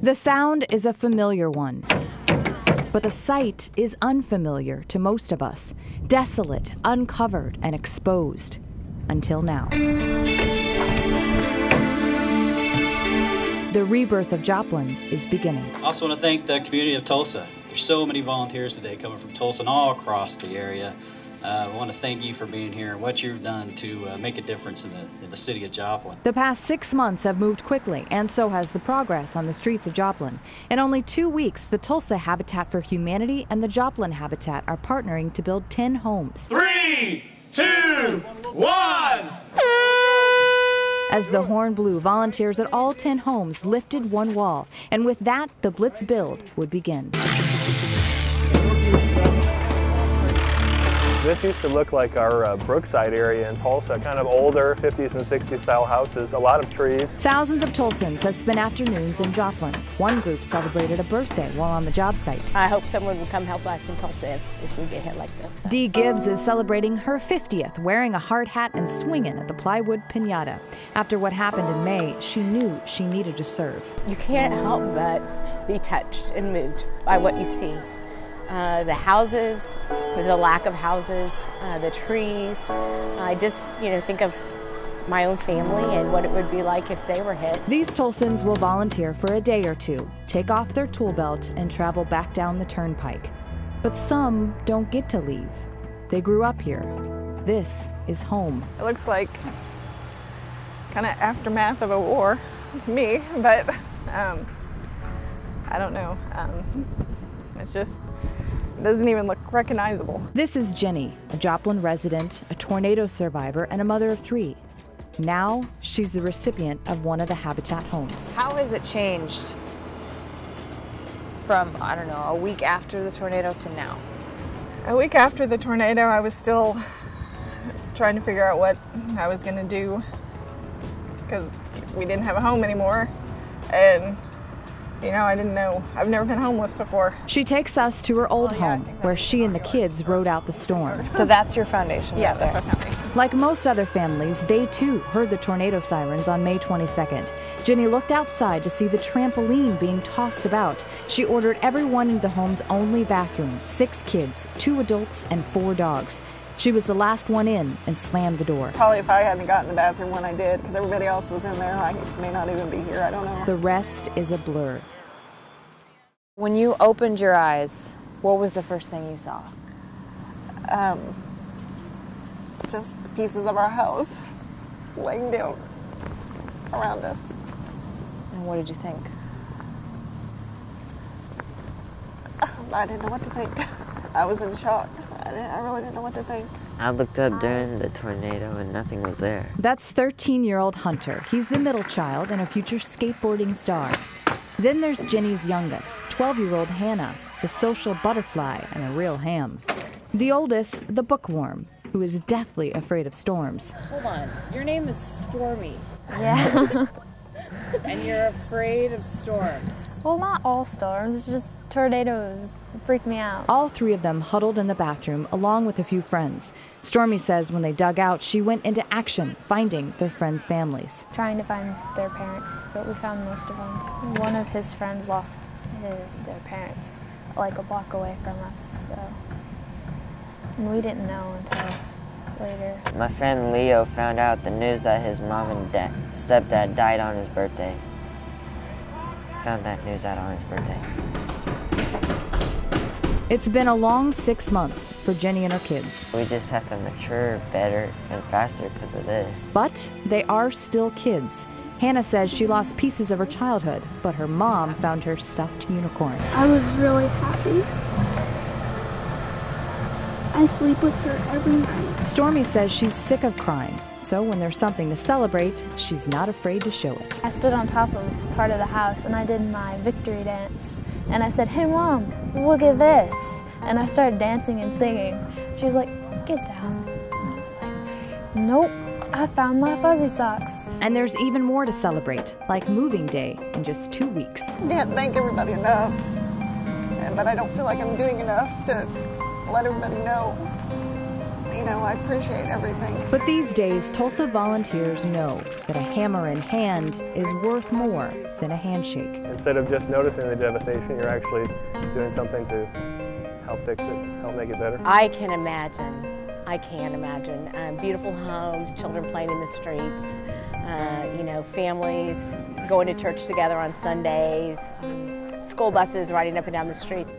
The sound is a familiar one, but the sight is unfamiliar to most of us. Desolate, uncovered, and exposed. Until now. The rebirth of Joplin is beginning. I also want to thank the community of Tulsa. There's so many volunteers today coming from Tulsa and all across the area. I want to thank you for being here and what you've done to make a difference in the city of Joplin. The past 6 months have moved quickly, and so has the progress on the streets of Joplin. In only 2 weeks, the Tulsa Habitat for Humanity and the Joplin Habitat are partnering to build 10 homes. 3, 2, 1! As the horn blew, volunteers at all 10 homes lifted one wall, and with that, the Blitz build would begin. This used to look like our Brookside area in Tulsa, kind of older 50s and 60s style houses, a lot of trees. Thousands of Tulsans have spent afternoons in Joplin. One group celebrated a birthday while on the job site. I hope someone will come help us in Tulsa if we get hit like this. So. Dee Gibbs is celebrating her 50th, wearing a hard hat and swinging at the plywood piñata. After what happened in May, she knew she needed to serve. You can't help but be touched and moved by what you see. The houses, the lack of houses, the trees. I just, think of my own family and what it would be like if they were hit. These Tulsans will volunteer for a day or two, take off their tool belt, and travel back down the turnpike. But some don't get to leave. They grew up here. This is home. It looks like kind of aftermath of a war to me, but I don't know. It's just, it doesn't even look recognizable. This is Jenny, a Joplin resident, a tornado survivor, and a mother of 3. Now, she's the recipient of one of the Habitat homes. How has it changed from, I don't know, a week after the tornado to now? A week after the tornado, I was still trying to figure out what I was going to do because we didn't have a home anymore. And I didn't know. I've never been homeless before. She takes us to her old home, where she and the kids rode out the storm. So that's your foundation? Yeah, right that's there. our foundation. Like most other families, they too heard the tornado sirens on May 22nd. Jenny looked outside to see the trampoline being tossed about. She ordered everyone into the home's only bathroom, 6 kids, 2 adults, and 4 dogs. She was the last one in and slammed the door. Probably if I hadn't gotten the bathroom when I did, because everybody else was in there, I may not even be here. I don't know. The rest is a blur. When you opened your eyes, what was the first thing you saw? Just pieces of our house laying down around us. And what did you think? I didn't know what to think. I was in shock. I really didn't know what to think. I looked up during the tornado and nothing was there. That's 13-year-old Hunter. He's the middle child and a future skateboarding star. Then there's Jenny's youngest, 12-year-old Hannah, the social butterfly and a real ham. The oldest, the bookworm, who is deathly afraid of storms. Hold on, your name is Stormy. Yeah. And you're afraid of storms. Well, not all storms, just tornadoes freak me out. All 3 of them huddled in the bathroom along with a few friends. Stormy says when they dug out, she went into action, finding their friends' families. Trying to find their parents, but we found most of them. One of his friends lost their parents like a block away from us, so. And we didn't know until later. My friend Leo found out the news that his mom and stepdad died on his birthday. Found that news out on his birthday. It's been a long 6 months for Jenny and her kids. We just have to mature better and faster because of this. But they are still kids. Hannah says she lost pieces of her childhood, but her mom found her stuffed unicorn. I was really happy. I sleep with her every night. Stormy says she's sick of crying, so when there's something to celebrate, she's not afraid to show it. I stood on top of part of the house and I did my victory dance. And I said, "Hey Mom, look at this." And I started dancing and singing. She was like, "Get down." And I was like, "Nope, I found my fuzzy socks." And there's even more to celebrate, like moving day in just 2 weeks. I can't thank everybody enough, but I don't feel like I'm doing enough to let everybody know, you know, I appreciate everything. But these days, Tulsa volunteers know that a hammer in hand is worth more than a handshake. Instead of just noticing the devastation, you're actually doing something to help fix it, help make it better. I can imagine. I can imagine. Beautiful homes, children playing in the streets, you know, families going to church together on Sundays, school buses riding up and down the streets.